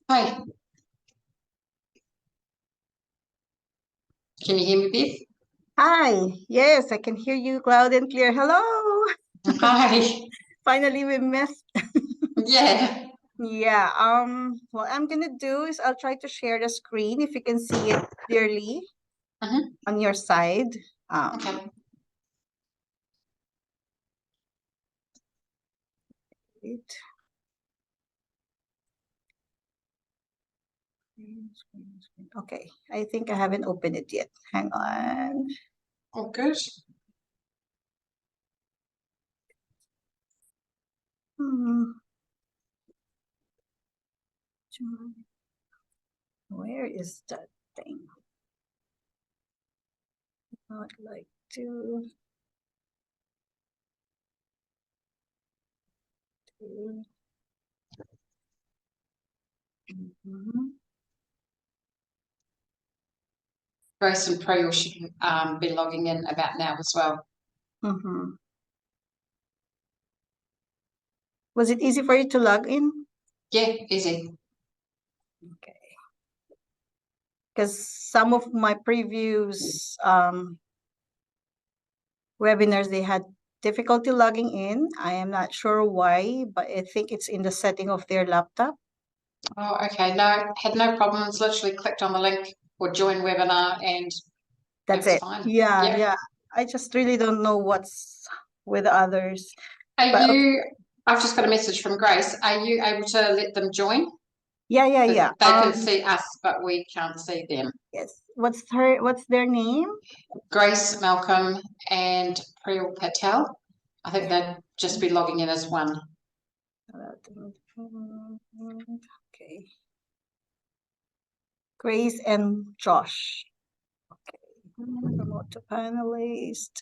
Hi. Can you hear me, Beth? Hi, yes, I can hear you loud and clear. Hello. Hi. Finally we met. Yeah. Yeah, what I'm gonna do is I'll try to share the screen if you can see it clearly on your side. Okay. Okay, I think I haven't opened it yet. Hang on. All good. Where is that thing? I'd like to Grace and Priya should be logging in about now as well. Was it easy for you to log in? Yeah, easy. Okay. Because some of my previous webinars, they had difficulty logging in. I am not sure why, but I think it's in the setting of their laptop. Oh, okay. No, had no problems. Literally clicked on the link or join webinar and That's it's it. fine. Yeah, Yep. yeah. I just really don't know what's with others. Are But you, I've just got a message from Grace. Are you able to let them join? yeah. They can see us, but we can't see them. Yes. What's their name? Grace, Malcolm, and Priya Patel. I think they'd just be logging in as one. Okay. Grace and Josh. Okay. Promote to panelist.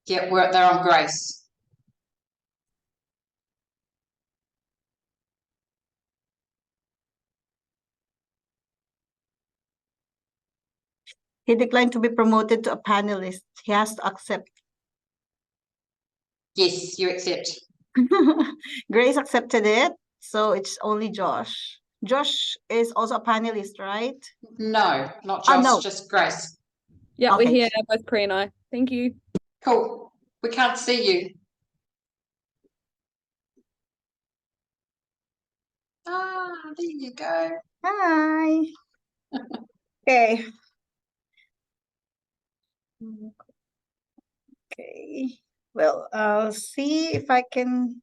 Yeah, they're on Grace. He declined to be promoted to a panelist. He has to accept. Yes, you accept. Grace accepted it, so it's only Josh. Josh is also a panelist, right? No, not Josh, no. just Grace. Yeah, Okay. we're here, both Priya and I. Thank you. Cool. We can't see you. Ah, there you go. Hi. Okay. Okay. Well, I'll see if I can.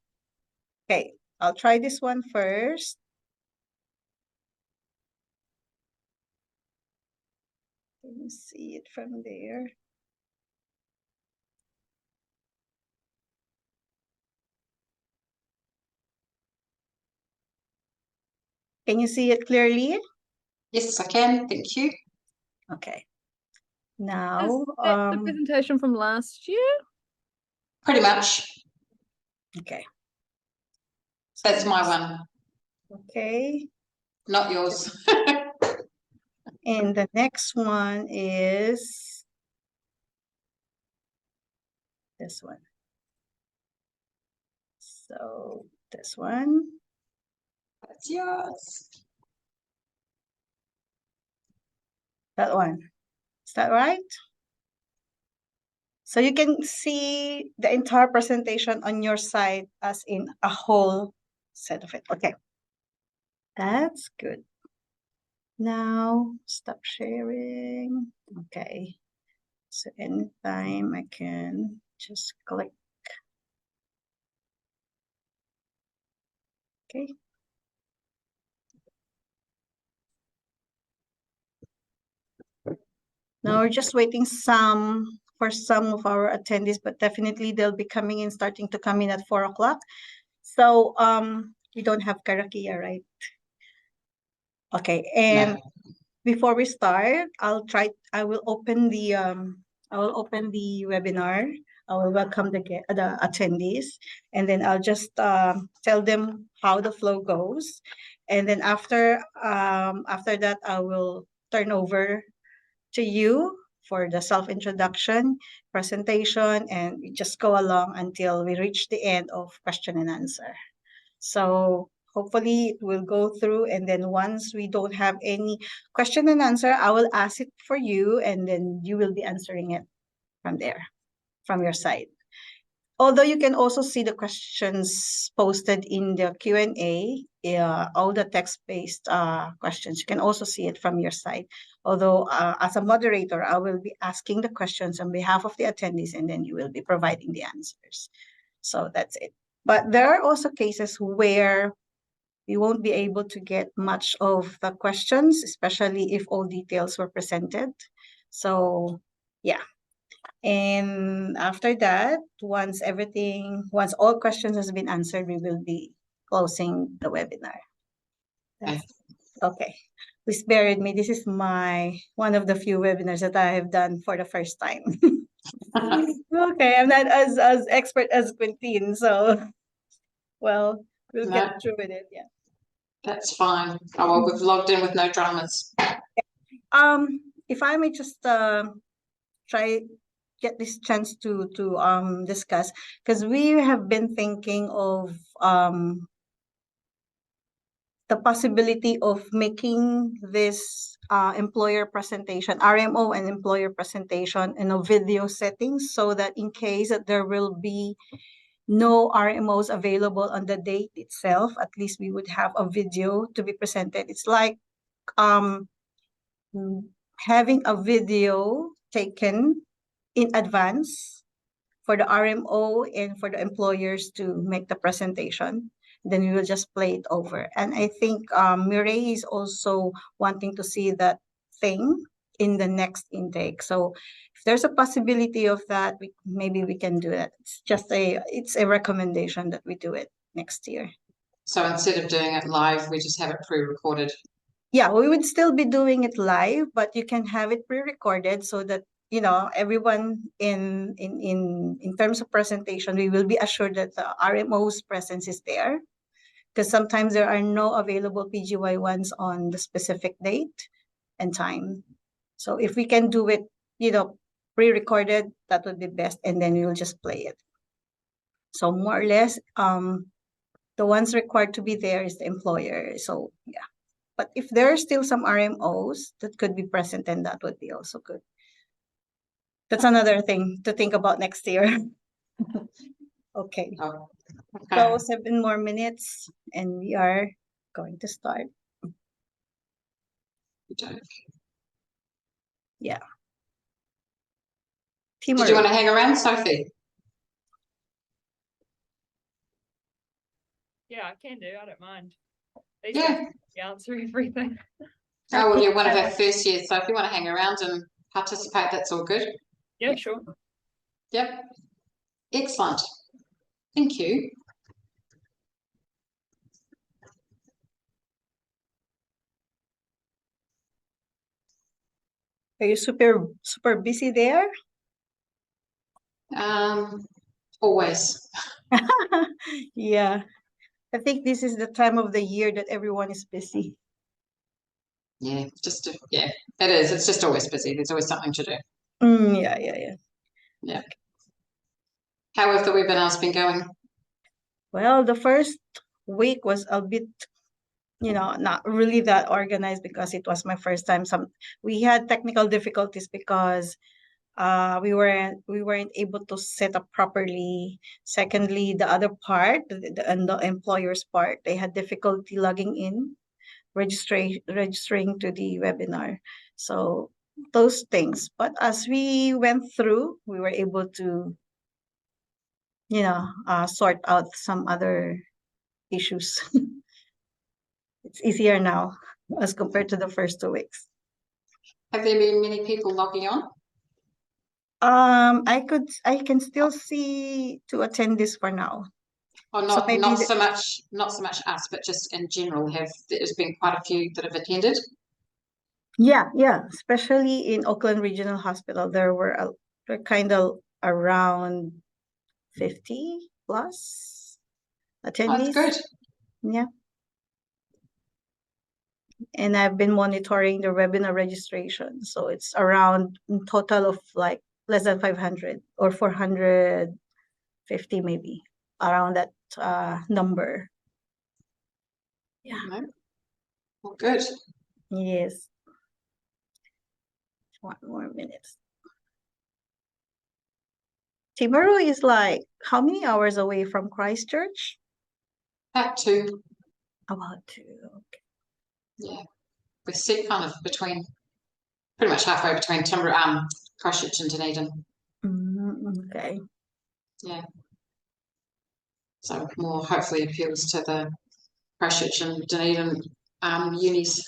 Okay, I'll try this one first. Let me see it from there. Can you see it clearly? Yes, I can. Thank you. Okay. Now, Is that the presentation from last year? Pretty much. Okay. That's my one. Okay. Not yours. And the next one is this one. So this one. That's yours. That one. Is that right? So you can see the entire presentation on your side as in a whole set of it. Okay. That's good. Now stop sharing. Okay. So anytime I can just click. Okay. Now we're just waiting for some of our attendees, but definitely they'll be coming in, starting to come in at 4 o'clock. So you don't have karakia, right? Okay, and No. before we start, I will open the webinar. I will welcome the attendees, and then I'll just tell them how the flow goes, and then after that I will turn over to you for the self-introduction presentation, and we just go along until we reach the end of question and answer. So hopefully it will go through, and then once we don't have any question and answer, I will ask it for you, and then you will be answering it from there, from your side. Although you can also see the questions posted in the Q&A, all the text-based questions, you can also see it from your side. Although as a moderator, I will be asking the questions on behalf of the attendees, and then you will be providing the answers. So that's it. But there are also cases where you won't be able to get much of the questions, especially if all details were presented. So yeah. And after that, once all questions has been answered, we will be closing the webinar. Okay. Please bear with me. This is one of the few webinars that I have done for the first time. Okay, I'm not as expert as Quintine, so well, we'll No. get through with it. Yeah. That's fine. Oh, well, we've logged in with no dramas. If I may just try get this chance to discuss, because we have been thinking of the possibility of making this employer presentation, RMO and employer presentation in a video setting, so that in case that there will be no RMOs available on the date itself, at least we would have a video to be presented. It's like having a video taken in advance for the RMO and for the employers to make the presentation. Then we will just play it over. And I think Mireille is also wanting to see that thing in the next intake. So if there's a possibility of that, maybe we can do that. It's a recommendation that we do it next year. So instead of doing it live, we just have it pre-recorded. Yeah, we would still be doing it live, but you can have it pre-recorded so that everyone in terms of presentation, we will be assured that the RMO's presence is there, because sometimes there are no available PGY1s on the specific date and time. So if we can do it, pre-recorded, that would be best, and then we will just play it. So more or less, the ones required to be there is the employer. So yeah. But if there are still some RMOs that could be present, then that would be also good. That's another thing to think about next year. Okay. Oh, So okay. 7 more minutes and we are going to start. Yeah. Did you want to hang around, Sophie? Yeah, I can do. I don't mind. Yeah. Answer everything. Oh, well, you're one of our first years, so if you want to hang around and participate, that's all good. Yeah, sure. Yep. Excellent. Thank you. Are you super busy there? Always. Yeah. I think this is the time of the year that everyone is busy. Yeah, yeah, it is. It's just always busy. There's always something to do. Yeah. How have the webinars been going? Well, the first week was a bit, not really that organized because it was my first time. We had technical difficulties because we weren't able to set up properly. Secondly, the other part, the employer's part, they had difficulty logging in, registering to the webinar. So those things. But as we went through, we were able to, sort out some other issues. It's easier now as compared to the first 2 weeks. Have there been many people logging on? I can still see to attend this for now. Or So not, maybe not so much us, but just in general, there's been quite a few that have attended? Yeah, especially in Auckland Regional Hospital, there were kind of around 50 plus attendees. That's good. Yeah. And I've been monitoring the webinar registration. So it's around in total of like less than 500 or 450 maybe, around that number. Yeah. No? Well, good. Yes. 1 more minute. Timaru is like how many hours away from Christchurch? Back to, About 2. Okay. yeah, we're set kind of between, pretty much halfway between Christchurch and Dunedin. Okay. Yeah. So more hopefully appeals to the Christchurch and Dunedin unis.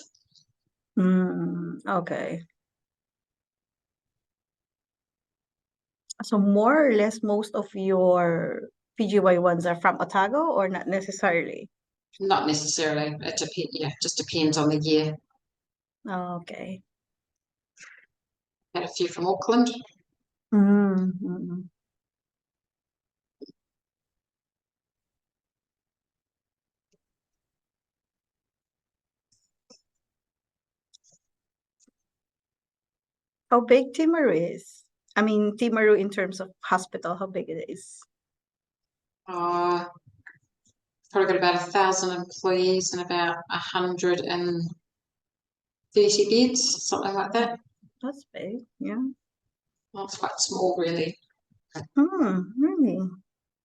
Okay. So more or less most of your PGY ones are from Otago or not necessarily? Not necessarily. Just depends on the year. Okay. Had a few from Auckland. Mm-hmm. How big Timaru is? I mean, Timaru in terms of hospital, how big it is? Probably got about 1,000 employees and about 130 beds, something like that. That's big, yeah. Well, it's quite small, really. Really?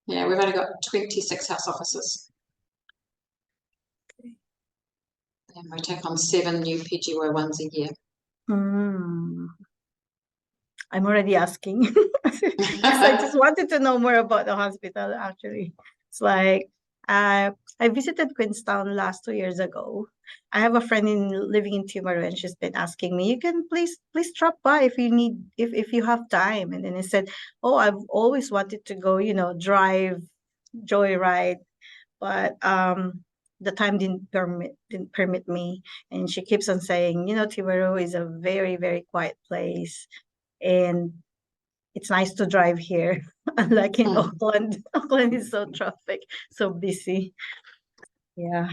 Yeah, we've only got 26 house offices. Okay. And we take on 7 new PGY ones a year. I'm already asking. 'Cause I just wanted to know more about the hospital, actually. It's like I visited Queenstown last 2 years ago. I have a friend living in Timaru, and she's been asking me, you can please drop by if you need if you have time. And then I said, oh, I've always wanted to go, drive, joyride, but the time didn't permit me. And she keeps on saying, Timaru is a very, very quiet place, and it's nice to drive here. Unlike in Auckland. Auckland is so traffic, so busy. Yeah.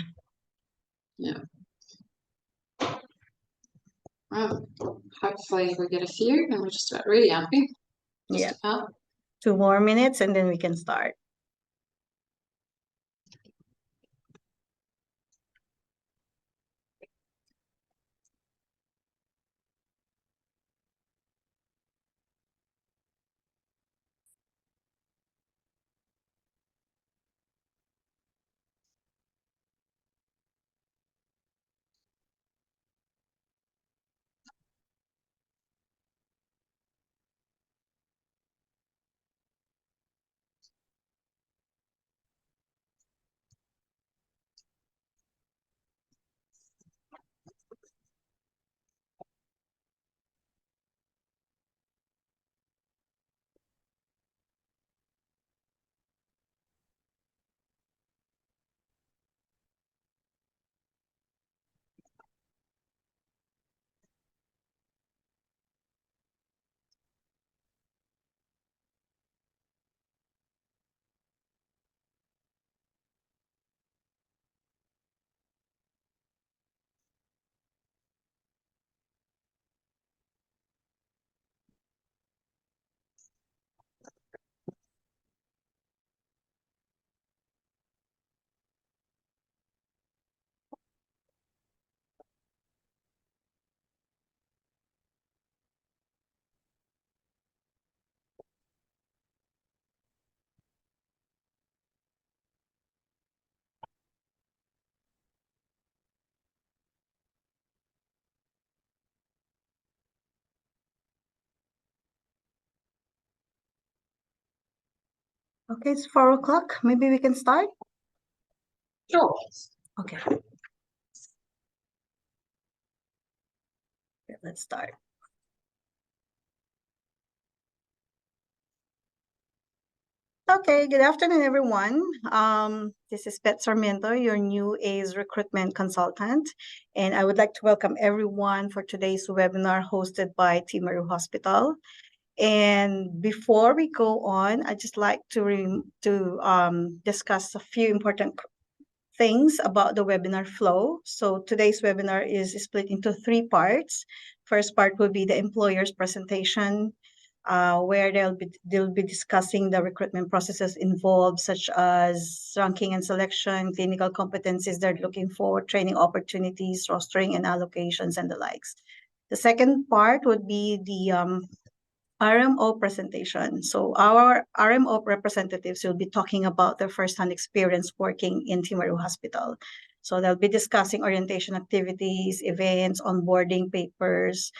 Yeah. Well, hopefully we get a few, and we're just about ready, aren't we? Just Yeah. about. 2 more minutes and then we can start. Okay, it's 4 o'clock. Maybe we can start. Sure. Okay. Okay, let's start. Okay, good afternoon, everyone. This is Pet Sarmiento, your new ACE recruitment consultant, and I would like to welcome everyone for today's webinar hosted by Timaru Hospital. And before we go on, I'd just like to discuss a few important things about the webinar flow. So today's webinar is split into 3 parts. First part will be the employer's presentation. where they'll be discussing the recruitment processes involved, such as ranking and selection, clinical competencies they're looking for, training opportunities, rostering and allocations, and the likes. The second part would be the RMO presentation. So our RMO representatives will be talking about their first-hand experience working in Timaru Hospital. So they'll be discussing orientation activities, events, onboarding papers,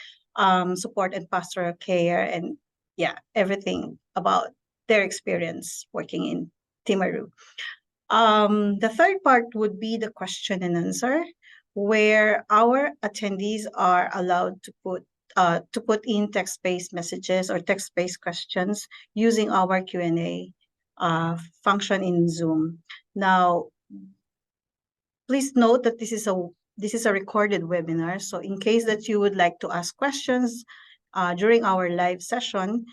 support and pastoral care, and yeah, everything about their experience working in Timaru. The third part would be the question and answer, where our attendees are allowed to put in text-based messages or text-based questions using our Q&A function in Zoom. Now, please note that this is a recorded webinar. So in case that you would like to ask questions during our live session,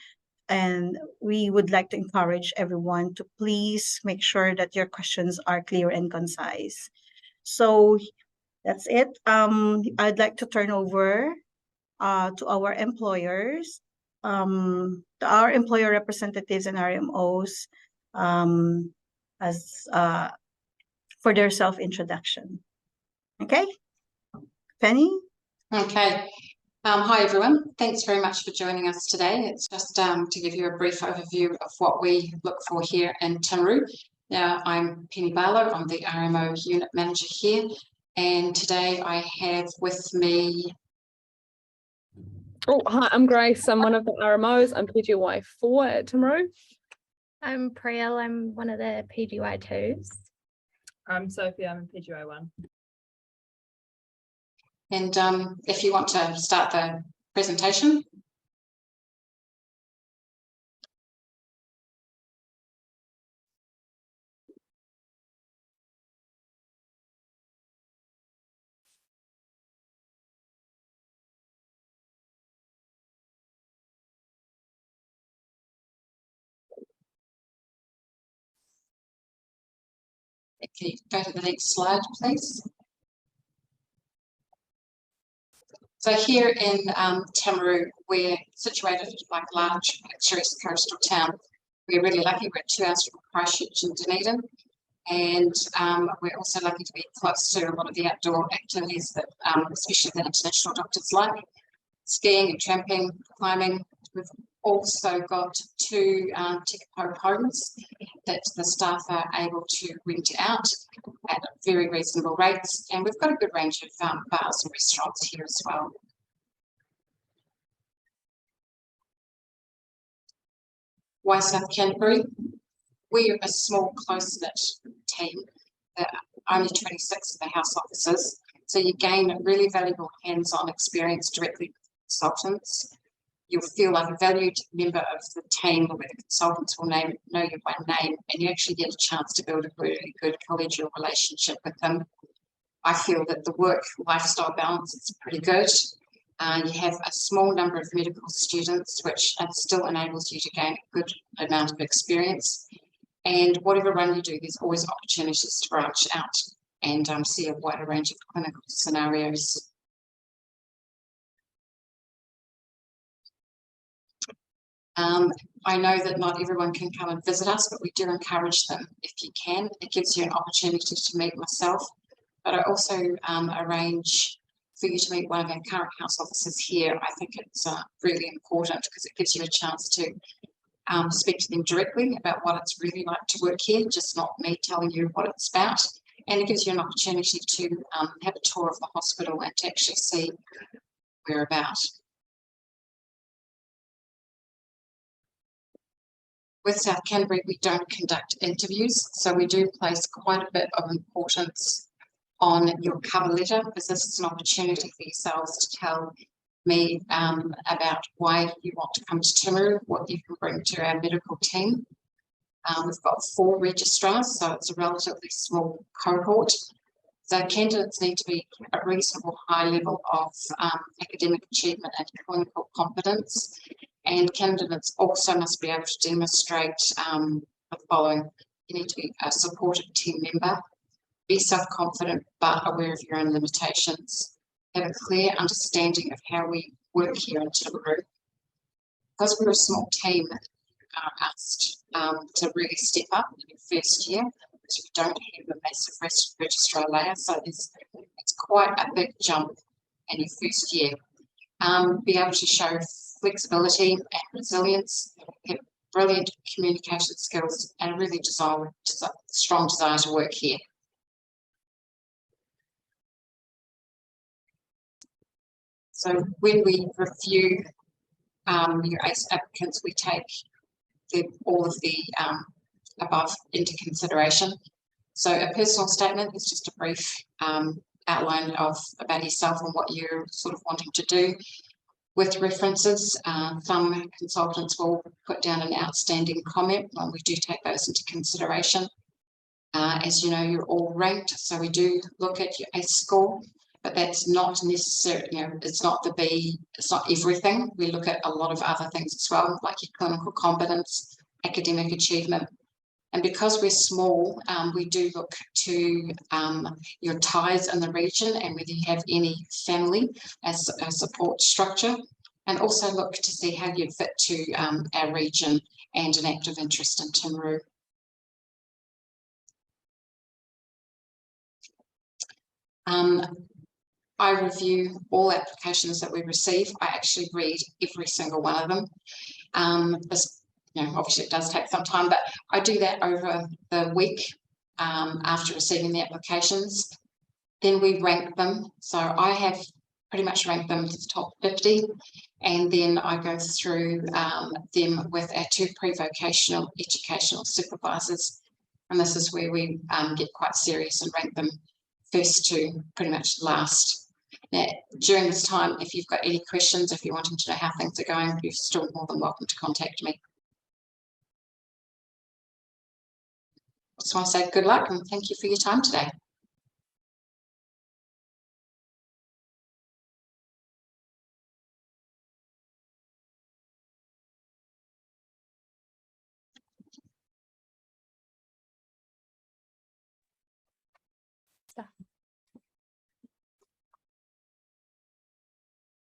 and we would like to encourage everyone to please make sure that your questions are clear and concise. So that's it. I'd like to turn over to our employers, our employer representatives and RMOs for their self-introduction. Okay, Penny? Okay. Hi, everyone. Thanks very much for joining us today. It's just to give you a brief overview of what we look for here in Timaru. Now, I'm Penny Barlow. I'm the RMO unit manager here. And today I have with me... Oh, hi, I'm Grace. I'm one of the RMOs. I'm PGY4 at Timaru. I'm Priel. I'm one of the PGY2s. I'm Sophie. I'm in PGY1. And if you want to start the presentation. Can you go to the next slide, please? So here in Timaru, we're situated like a large luxurious coastal town. We're really lucky. We're 2 hours from Christchurch and Dunedin, and we're also lucky to be close to a lot of the outdoor activities that, especially the international doctors like skiing and tramping, climbing. We've also got 2 tekapo homes that the staff are able to rent out at very reasonable rates, and we've got a good range of bars and restaurants here as well. Why South Canterbury? We're a small, close-knit team. There are only 26 of the house officers, so you gain really valuable hands-on experience directly with consultants. You'll feel like a valued member of the team where the consultants will know you by name, and you actually get a chance to build a really good collegial relationship with them. I feel that the work-lifestyle balance is pretty good. You have a small number of medical students, which still enables you to gain a good amount of experience. And whatever run you do, there's always opportunities to branch out and see a wider range of clinical scenarios. I know that not everyone can come and visit us, but we do encourage them if you can. It gives you an opportunity to meet myself, but I also arrange for you to meet one of our current house officers here. I think it's really important because it gives you a chance to speak to them directly about what it's really like to work here, just not me telling you what it's about. And it gives you an opportunity to have a tour of the hospital and to actually see where we're about. With South Canterbury, we don't conduct interviews, so we do place quite a bit of importance on your cover letter, because this is an opportunity for yourselves to tell me about why you want to come to Timaru, what you can bring to our medical team. We've got 4 registrars, so it's a relatively small cohort. So candidates need to be a reasonable high level of academic achievement and clinical competence. And candidates also must be able to demonstrate the following. You need to be a supportive team member, be self-confident but aware of your own limitations, have a clear understanding of how we work here in Timaru, because we're a small team, are asked to really step up in your first year, because you don't have a massive registrar layer, so it's quite a big jump in your first year. Be able to show flexibility and resilience, have brilliant communication skills, and a really strong desire to work here. So when we review your ACE applicants, we take all of the above into consideration. So a personal statement is just a brief outline about yourself and what you're sort of wanting to do. With references, some consultants will put down an outstanding comment, and we do take those into consideration. As you know, you're all ranked, so we do look at your ACE score, but that's not necessarily, it's not it's not everything. We look at a lot of other things as well, like your clinical competence, academic achievement. And because we're small, we do look to your ties in the region and whether you have any family as a support structure, and also look to see how you fit to our region and an active interest in Timaru. I review all applications that we receive. I actually read every single one of them. This, obviously it does take some time, but I do that over the week after receiving the applications. Then we rank them. So I have pretty much ranked them to the top 50, and then I go through them with our 2 pre-vocational educational supervisors. And this is where we get quite serious and rank them first to pretty much last. Now, during this time, if you've got any questions, if you're wanting to know how things are going, you're still more than welcome to contact me. I just want to say good luck and thank you for your time today.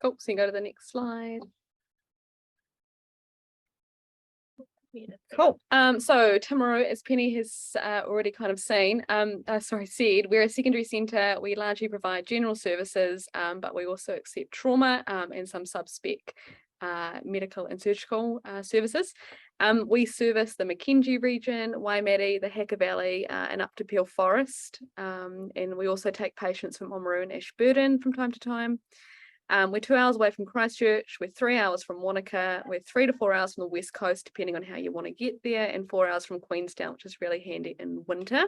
Cool, so you can go to the next slide. Cool. So Timaru, as Penny has already kind of said, we're a secondary centre. We largely provide general services, but we also accept trauma and some sub-spec medical and surgical services. We service the Mackenzie region, Waimate, the Hacker Valley, and up to Peel Forest. And we also take patients from Oamaru and Ashburton from time to time. We're 2 hours away from Christchurch, we're 3 hours from Wanaka, we're 3 to 4 hours from the west coast, depending on how you want to get there, and 4 hours from Queenstown, which is really handy in winter.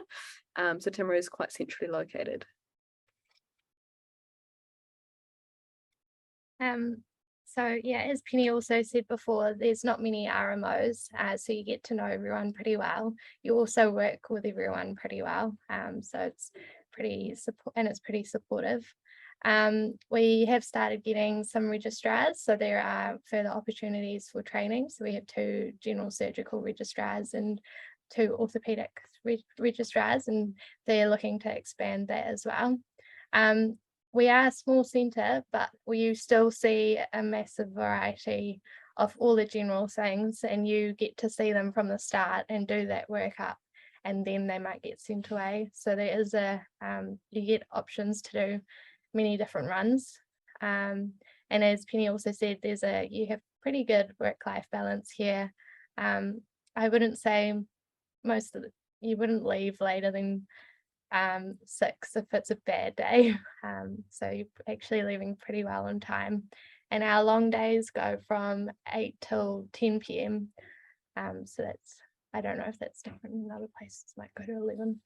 So Timaru is quite centrally located. So yeah, as Penny also said before, there's not many RMOs, so you get to know everyone pretty well. You also work with everyone pretty well, so it's pretty supportive. We have started getting some registrars, so there are further opportunities for training. So we have 2 general surgical registrars and 2 orthopedic registrars, and they're looking to expand that as well. We are a small centre, but we still see a massive variety of all the general things, and you get to see them from the start and do that work up, and then they might get sent away. So there is you get options to do many different runs. And as Penny also said, you have pretty good work-life balance here. I wouldn't say you wouldn't leave later than 6 if it's a bad day. So you're actually leaving pretty well on time. And our long days go from 8 till 10 p.m. So I don't know if that's different in other places, might go to 11.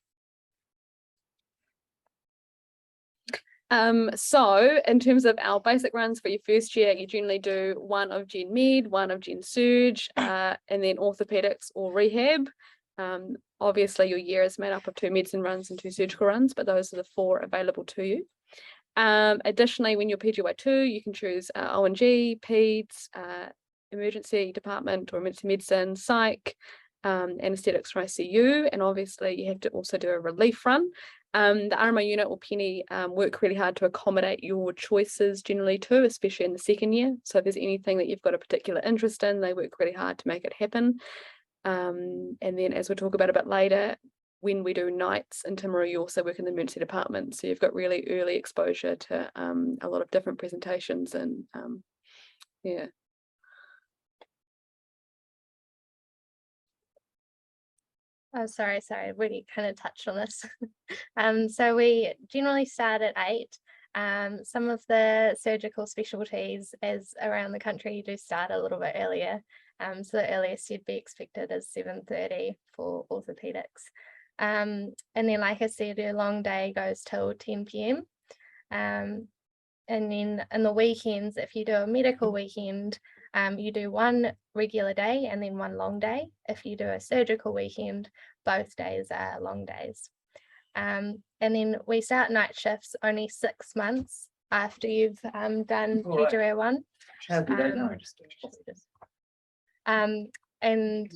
So in terms of our basic runs for your first year, you generally do 1 of Gen Med, 1 of Gen Surg, and then orthopedics or rehab. Obviously your year is made up of 2 medicine runs and 2 surgical runs, but those are the 4 available to you. Additionally, when you're PGY2, you can choose O&G, PEDS, emergency department or emergency medicine, psych, anesthetics or ICU, and obviously you have to also do a relief run. The RMO unit or Penny work really hard to accommodate your choices generally too, especially in the second year. So if there's anything that you've got a particular interest in, they work really hard to make it happen. And then as we'll talk about a bit later, when we do nights in Timaru, you also work in the emergency department. So you've got really early exposure to a lot of different presentations and yeah. Oh, sorry, I really kind of touched on this. So we generally start at 8. Some of the surgical specialties as around the country do start a little bit earlier. So the earliest you'd be expected is 7:30 for orthopedics. And then, like I said, your long day goes till 10 p.m. And then in the weekends, if you do a medical weekend, you do one regular day and then one long day. If you do a surgical weekend, both days are long days. And then we start night shifts only 6 months after you've done PGY 1. And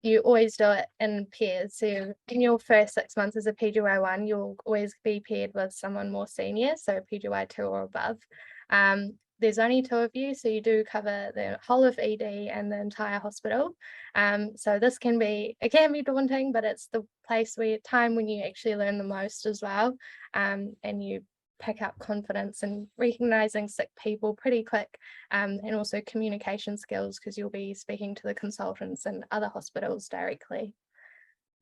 you always do it in pairs. So in your first 6 months as a PGY 1, you'll always be paired with someone more senior, so PGY 2 or above. There's only 2 of you, so you do cover the whole of ED and the entire hospital. So this can be daunting, but it's the time when you actually learn the most as well. And you pick up confidence and recognizing sick people pretty quick, and also communication skills, because you'll be speaking to the consultants and other hospitals directly.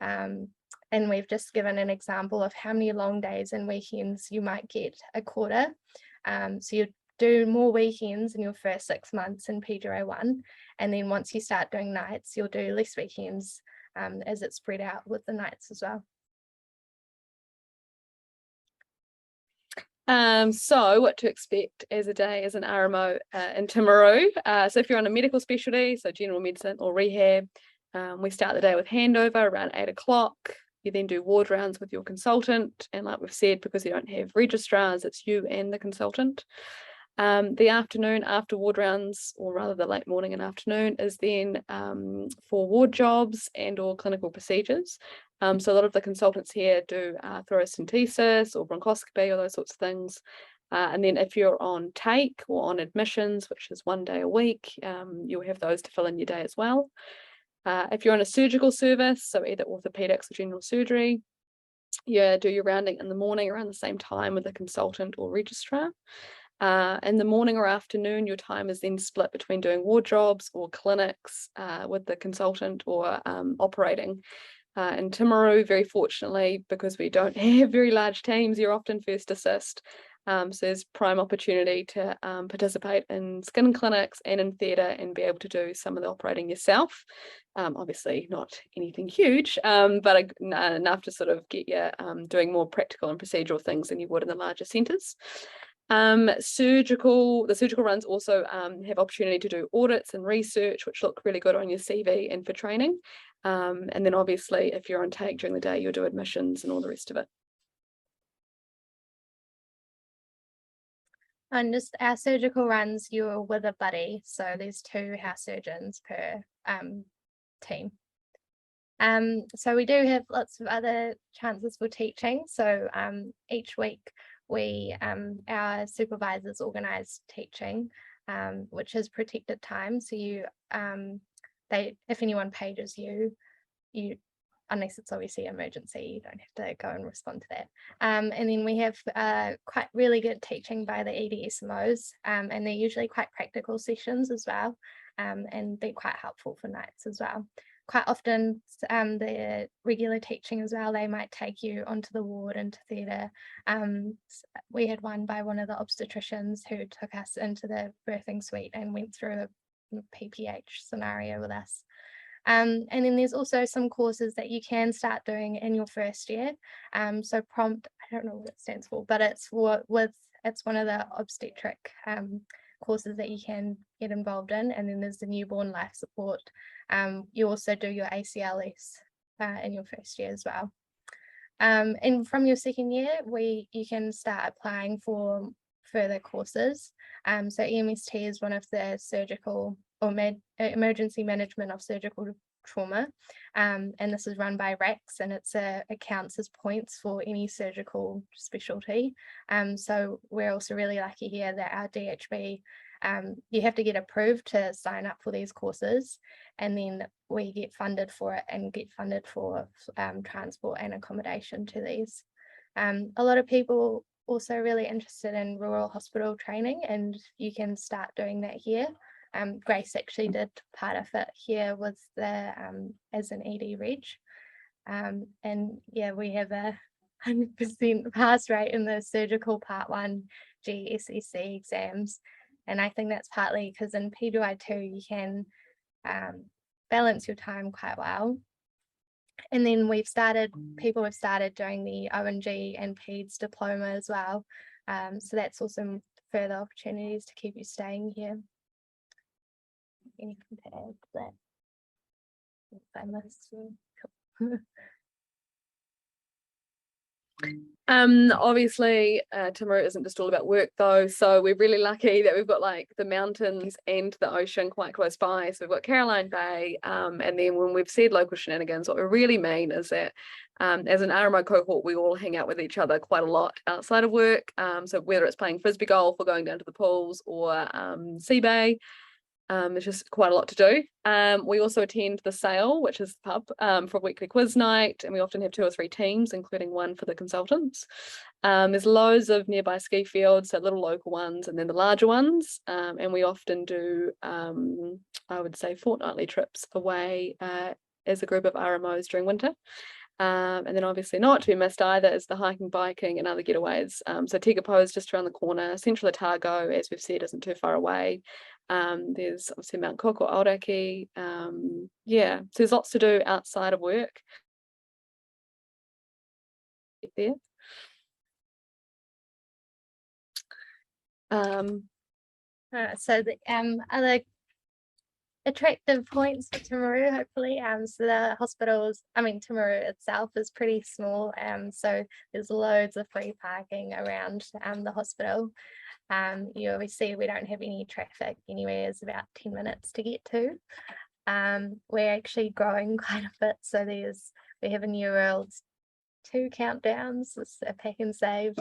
And we've just given an example of how many long days and weekends you might get a quarter. So you do more weekends in your first 6 months in PGY 1, and then once you start doing nights, you'll do less weekends as it's spread out with the nights as well. So what to expect as a day as an RMO in Timaru. So if you're on a medical specialty, so general medicine or rehab, we start the day with handover around 8 o'clock. You then do ward rounds with your consultant, and like we've said, because you don't have registrars, it's you and the consultant. The afternoon after ward rounds, or rather the late morning and afternoon, is then for ward jobs and or clinical procedures. So a lot of the consultants here do thoracentesis or bronchoscopy or those sorts of things. And then if you're on take or on admissions, which is 1 day a week, you'll have those to fill in your day as well. If you're on a surgical service, so either orthopedics or general surgery, you do your rounding in the morning around the same time with a consultant or registrar. In the morning or afternoon, your time is then split between doing ward jobs or clinics with the consultant or operating. In Timaru, very fortunately, because we don't have very large teams, you're often first assist. So there's prime opportunity to participate in skin clinics and in theatre and be able to do some of the operating yourself. Obviously not anything huge, but enough to sort of get you doing more practical and procedural things than you would in the larger centres. The surgical runs also have opportunity to do audits and research, which look really good on your CV and for training. And then obviously if you're on take during the day, you'll do admissions and all the rest of it. And just our surgical runs, you're with a buddy, so there's 2 house surgeons per team. So we do have lots of other chances for teaching. So each week our supervisors organise teaching, which is protected time. So you if anyone pages you unless it's obviously emergency, you don't have to go and respond to that. And then we have quite really good teaching by the EDSMOs, and they're usually quite practical sessions as well, and they're quite helpful for nights as well. Quite often the regular teaching as well, they might take you onto the ward into theatre. We had one by one of the obstetricians who took us into the birthing suite and went through a PPH scenario with us. And then there's also some courses that you can start doing in your first year. So prompt, I don't know what it stands for, but it's one of the obstetric courses that you can get involved in. And then there's the newborn life support. You also do your ACLS in your first year as well. And from your second year, you can start applying for further courses. So EMST is one of the surgical or emergency management of surgical trauma. And this is run by RACS, and it counts as points for any surgical specialty. So we're also really lucky here that our DHB, you have to get approved to sign up for these courses, and then we get funded for it and get funded for transport and accommodation to these. A lot of people also really interested in rural hospital training, and you can start doing that here. Grace actually did part of it here with the as an ED Reg. And yeah, we have a 100% pass rate in the surgical part 1 GSEC exams. And I think that's partly because in PGY2 you can balance your time quite well. And then people have started doing the ONG and PEDS diploma as well. So that's also further opportunities to keep you staying here. Anything to add to that? If I missed you. Obviously Timaru isn't just all about work though, so we're really lucky that we've got like the mountains and the ocean quite close by. So we've got Caroline Bay, and then when we've said local shenanigans, what we really mean is that as an RMO cohort we all hang out with each other quite a lot outside of work, so whether it's playing frisbee golf or going down to the pools or sea bay. There's just quite a lot to do. We also attend the Sale, which is the pub, for a weekly quiz night, and we often have 2 or 3 teams, including one for the consultants. There's loads of nearby ski fields, so little local ones and then the larger ones, and we often do, I would say, fortnightly trips away as a group of RMOs during winter. And then obviously not to be missed either is the hiking, biking and other getaways. So Tegapo is just around the corner. Central Otago, as we've said, isn't too far away. There's obviously Mount Cook or Aoraki. Yeah, so there's lots to do outside of work. There. So the other attractive points for Timaru, hopefully, so the hospitals, Timaru itself is pretty small, so there's loads of free parking around the hospital. You obviously we don't have any traffic anywhere. It's about 10 minutes to get to. We're actually growing quite a bit, so we have a New World 2 countdowns, it's a pack and save,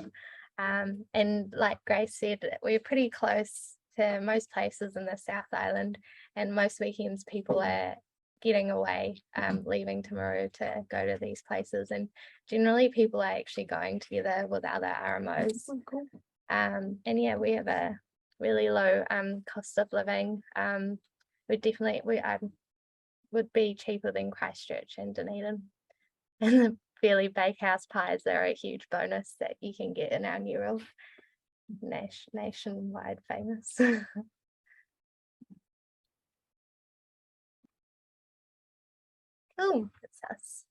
and like Grace said, we're pretty close to most places in the South Island, and most weekends people are getting away, leaving Timaru to go to these places, and generally people are actually going together with other RMOs. Oh, cool. And yeah, we have a really low cost of living. We would be cheaper than Christchurch and Dunedin, and the Fairly Bakehouse pies are a huge bonus that you can get in our New World, nationwide famous. Cool, that's us.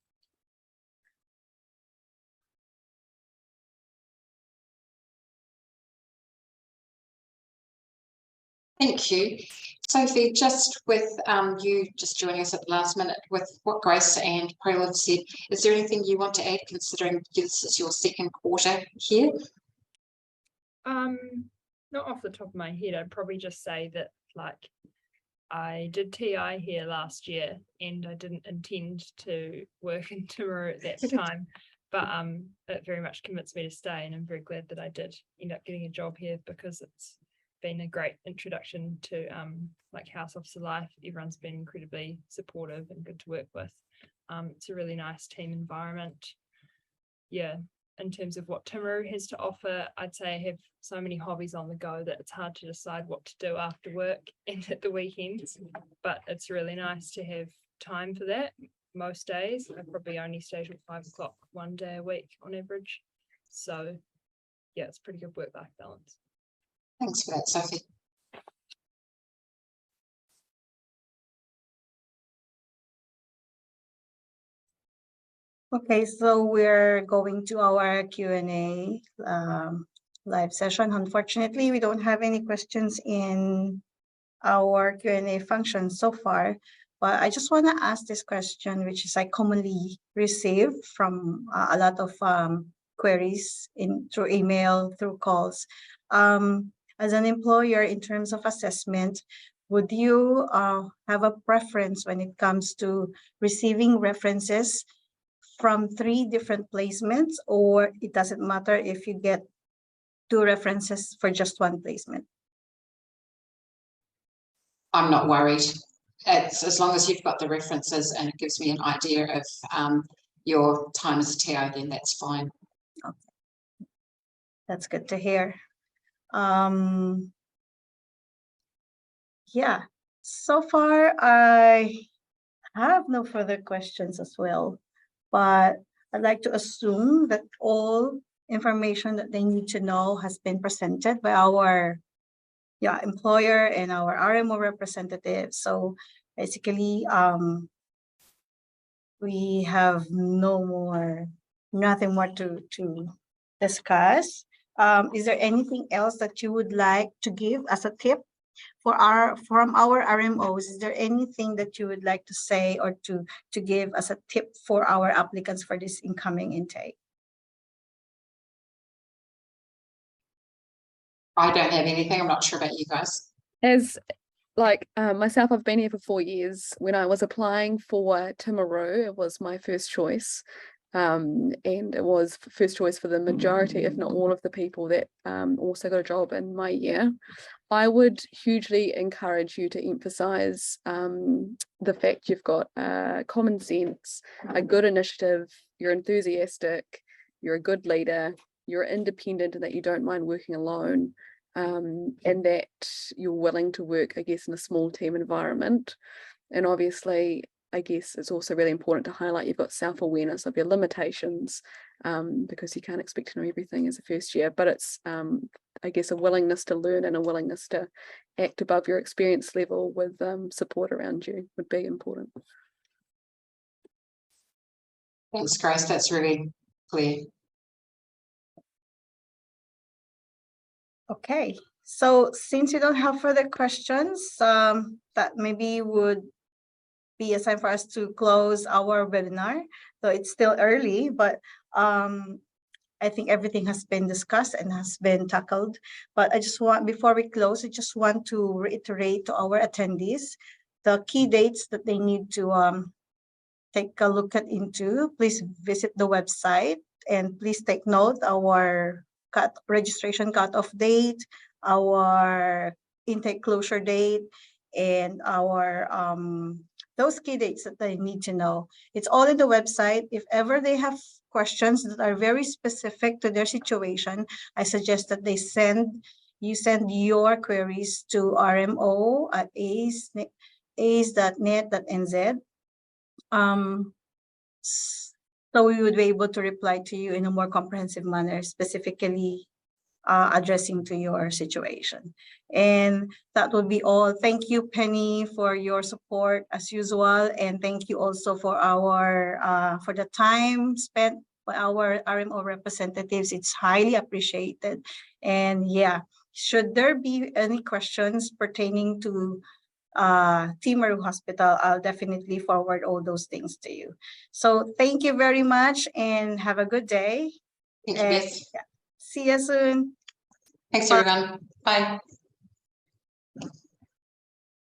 Thank you. Sophie, just with you just joining us at the last minute with what Grace and Prelude said, is there anything you want to add considering this is your second quarter here? Not off the top of my head, I'd probably just say that like I did TI here last year and I didn't intend to work in Timaru at that time, but it very much convinced me to stay, and I'm very glad that I did end up getting a job here because it's been a great introduction to like house officer life. Everyone's been incredibly supportive and good to work with. It's a really nice team environment. Yeah, in terms of what Timaru has to offer, I'd say I have so many hobbies on the go that it's hard to decide what to do after work and at the weekends, but it's really nice to have time for that. Most days I probably only stay till 5 o'clock one day a week on average, so yeah, it's pretty good work-life balance. Thanks for that, Sophie. Okay, so we're going to our Q&A live session. Unfortunately, we don't have any questions in our Q&A function so far, but I just want to ask this question, which is I commonly receive from a lot of queries through email, through calls. As an employer, in terms of assessment, would you have a preference when it comes to receiving references from 3 different placements, or it doesn't matter if you get 2 references for just 1 placement? I'm not worried. It's as long as you've got the references and it gives me an idea of your time as a TO, then that's fine. That's good to hear. Yeah, so far I have no further questions as well, but I'd like to assume that all information that they need to know has been presented by our employer and our RMO representative. So basically, we have nothing more to discuss. Is there anything else that you would like to give as a tip from our RMOs? Is there anything that you would like to say or to give as a tip for our applicants for this incoming intake? I don't have anything. I'm not sure about you guys. As like myself, I've been here for 4 years. When I was applying for Timaru, it was my first choice. And it was first choice for the majority, if not all of the people that also got a job in my year. I would hugely encourage you to emphasize the fact you've got common sense, a good initiative, you're enthusiastic, you're a good leader, you're independent and that you don't mind working alone, and that you're willing to work, I guess, in a small team environment. And obviously, I guess it's also really important to highlight you've got self-awareness of your limitations, because you can't expect to know everything as a first year, but it's I guess a willingness to learn and a willingness to act above your experience level with support around you would be important. Thanks, Grace. That's really clear. Okay, so since you don't have further questions, that maybe would be a time for us to close our webinar. So it's still early, but I think everything has been discussed and has been tackled. But I just want, before we close, I just want to reiterate to our attendees the key dates that they need to take a look into. Please visit the website and please take note our registration cutoff date, our intake closure date, and our those key dates that they need to know. It's all in the website. If ever they have questions that are very specific to their situation, I suggest that they send your queries to rmo@ace.net.nz. So we would be able to reply to you in a more comprehensive manner, specifically addressing to your situation. And that would be all. Thank you, Penny, for your support as usual, and thank you also for for the time spent by our RMO representatives. It's highly appreciated. And yeah, should there be any questions pertaining to Timaru Hospital, I'll definitely forward all those things to you. So thank you very much and have a good day. Thank you, Beth. See you soon. Thanks, Bye. everyone. Bye.